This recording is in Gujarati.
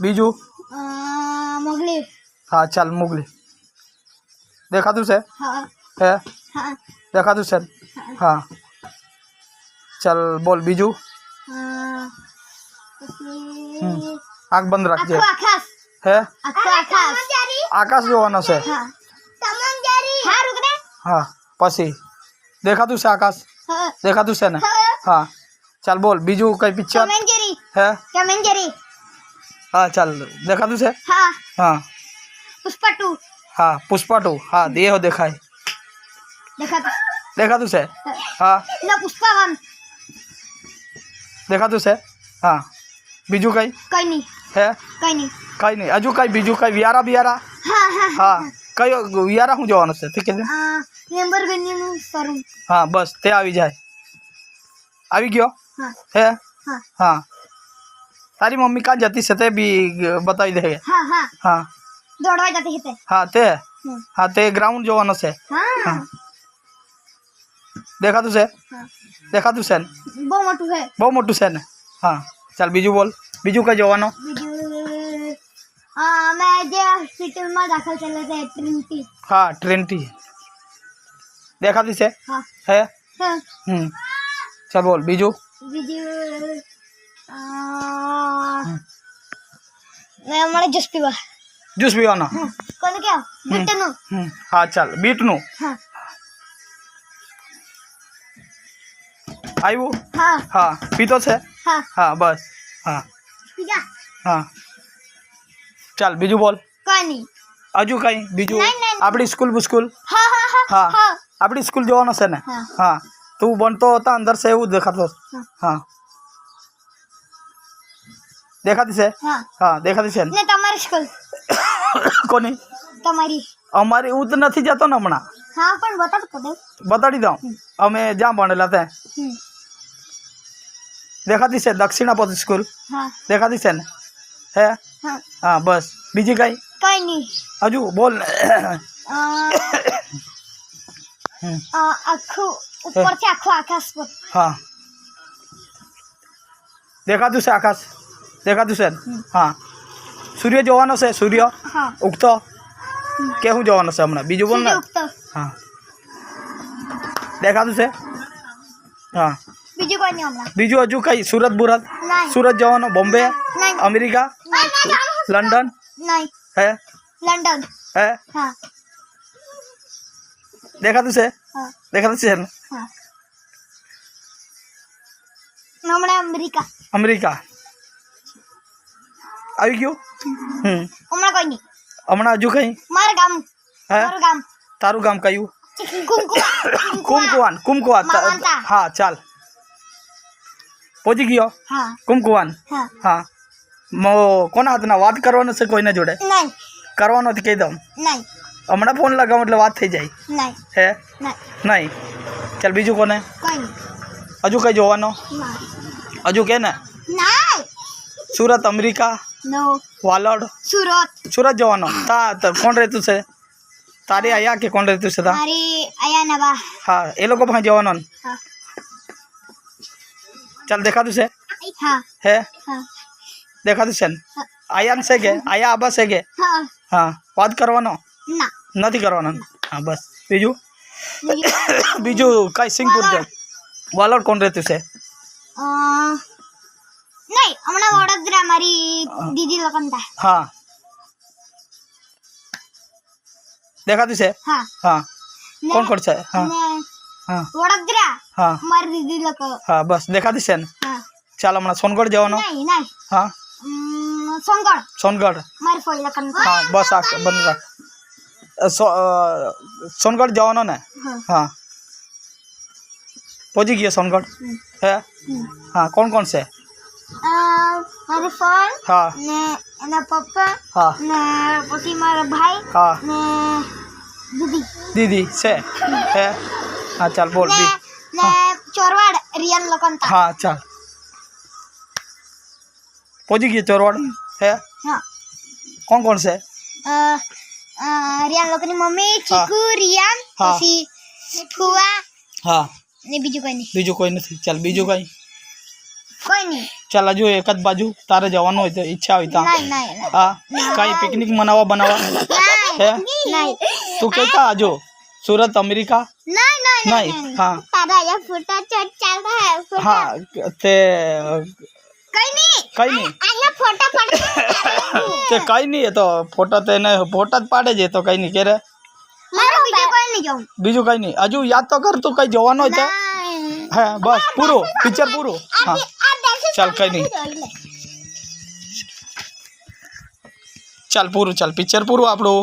बीजू मोगली। हाँ चल मोगली देखा तू से हाँ है हाँ देखा तू से हाँ चल बोल बीजू आँख बंद रख जे आकाश है आकाश आकाश जोवानो से हाँ हाँ रुक दे हाँ पसी देखा तू से आकाश हाँ देखा तू से ने हाँ चल बोल बीजू कई पिक्चर टॉम एंड जेरी है टॉम एंड जेरी हाँ चल देखा तू से हाँ हाँ पुष्पा 2 हाँ पुष्पा 2 हाँ ये हो देखा है देखा तू से हाँ ना पुष्पा 1 देखा तू से हाँ बीजू कई कोई नहीं है कई नहीं अजू कई बीजू कई वियारा वियारा हाँ हाँ हाँ कई वियारा हूँ जवानों से ठीक है लेम्बोर्गिनी નું શોરૂમ हाँ बस ते આવી જાય આવી ગયો हाँ है हाँ हाँ तारी मम्मी कहाँ जाती से ते भी बताई दे हाँ हाँ हाँ दौड़वा जाते थे हाँ ते हाँ ते ग्राउंड जवानों से हाँ देखा तू से हाँ देखा तू से बहुत मोटू है बहुत मोटू से ने हाँ चल बीजू बोल बीजू का जवानो मैं जे हॉस्पिटल में दाखल चले थे ट्रिनिटी हाँ ट्रिनिटी देखा थी से हाँ है हाँ चल बोल बीजू वीडियो मैं हमारे जूस पीवा जूस भी आना कौन क्या बिटनू हाँ चल बीट नु हाँ आई वो हाँ हाँ पीतो से हाँ हाँ बस हाँ पीजा हाँ चल बीजू बोल कोई नहीं अजू कहीं बीजू नहीं, नहीं, आपड़ी स्कूल बुस्कूल हाँ हाँ हाँ हाँ हाँ आपड़ी स्कूल जवानो से ने हाँ हाँ तू बनतो होता अंदर से वो देखा तो हाँ हाँ देखा थी से हाँ हाँ देखा थी से ने तुम्हारी स्कूल कोनी तुम्हारी અમારી હું તો નથી જતો ને હમણાં हाँ पर बता तो दे બતાડી દઉં અમે જ્યાં ભણેલા તે દેખાતી છે દક્ષિણા પબ્લિક સ્કૂલ हाँ દેખાતી છે ને હે हाँ હા બસ બીજી કઈ कोई नहीं હજુ બોલ आखो ऊपर से आखो आकाश पर હા દેખાતું છે આકાશ દેખાતું છે ને હા સૂર્ય જોવાનો છે સૂર્ય हाँ ઉગતો કેવું જોવાનો છે હમણાં બીજું બોલ ને सूर्य उगता હા દેખાતું છે હા बीजू कोई नहीं हमरा બીજું હજુ કઈ સુરત બુરત नहीं સુરત જવાનો બોમ્બે नहीं અમેરિકા લંડન नहीं હે लंदन હે हाँ દેખાતું છે हाँ દેખાતું છે ને हाँ हमरा अमेरिका અમેરિકા આવી ગયું हमरा कोई नहीं હમણાં હજુ કઈ मार गाम હે मार गाम તારું ગામ કયું कुमकुम કુમકુવાન મામાંતા. હા ચાલ પહોંચી ગયો हाँ કુમકુવાન हाँ હા કોના હાથના વાત કરવાનો છે કોઈને જોડે नहीं કરવાનો જ કહી દઉં नहीं હમણાં ફોન લગાવું એટલે વાત થઈ જાય नहीं હે नहीं નહીં ચાલ બીજું કોને कोई नहीं હજુ કઈ જોવાનો नहीं હજુ કે ને नहीं સુરત અમેરિકા नो વાલોડ सूरत સુરત જવાનો કોણ રહેતું છે તારી આયા કે કોણ રહેતું છે તા हमारी आया नवा હા એ લોકો પાસે જવાનો ને हाँ ચાલ દેખાતું છે हाँ હે हाँ દેખાતું છે ને આયા ને છે કે આયા આબા છે કે हाँ હા વાત કરવાનો ना નથી કરવાનો હા બસ બીજું बीजू બીજું કઈ સિંગપુર છે વાલોડ કોણ રહેતું છે नहीं हमारा वडोदरा हमारी दीदी लगन था હા દેખાતું છે हाँ હા કોણ કોણ છે હા ने હા वडोदरा હા हमारी दीदी लोग હા બસ દેખાતી છે ને हाँ ચાલ હમણાં સોનગઢ જવાનો नहीं नहीं હા सोनगढ़ સોનગઢ हमारी फोन लगन था હા બસ આ બંધ રાખ સોનગઢ જવાનો ને हाँ હા પહોંચી ગયો સોનગઢ હે હા કોણ કોણ છે મારી ફોન હા ને એના પપ્પા હા ને પછી મારા ભાઈ હા ને દીદી દીદી છે હે હા ચાલ બોલ ને બી ને ચોરવાડ રિયન લકંતા હા ચાલ પહોંચી ગયો ચોરવાડ હે હા કોણ કોણ છે રિયાન લોકોની મમ્મી ચીકુ રિયાન હા. પછી ફુવા હા ને બીજું કોઈ નહીં બીજું કોઈ નથી ચાલ બીજું કઈ કોઈ નહીં ચાલ હજુ એક જ બાજુ તારે જવાનું હોય તો ઈચ્છા હોય ત્યાં નહીં નહીં હા કઈ પિકનિક મનાવવા બનાવવા હે નહીં તું કહેતા હજુ સુરત અમેરિકા નહીં નહીં નહીં હા તારા અહીંયા ફોટા ચોટ ચાલતા હે ફોટા હા તે કઈ નહીં કઈ નહીં અહીંયા ફોટા પડે તે કઈ નહીં એ તો ફોટા તો એને ફોટા જ પાડે છે તો કઈ નહીં કે રે મારો બીજો કોઈ નહીં જાઉં બીજું કઈ નહીં હજુ યાદ તો કર તું કઈ જવાનું હોય તો હે બસ પૂરું પિક્ચર પૂરું હા ચાલ કઈ નહીં ચાલ પૂરું ચાલ પિક્ચર પૂરું આપણું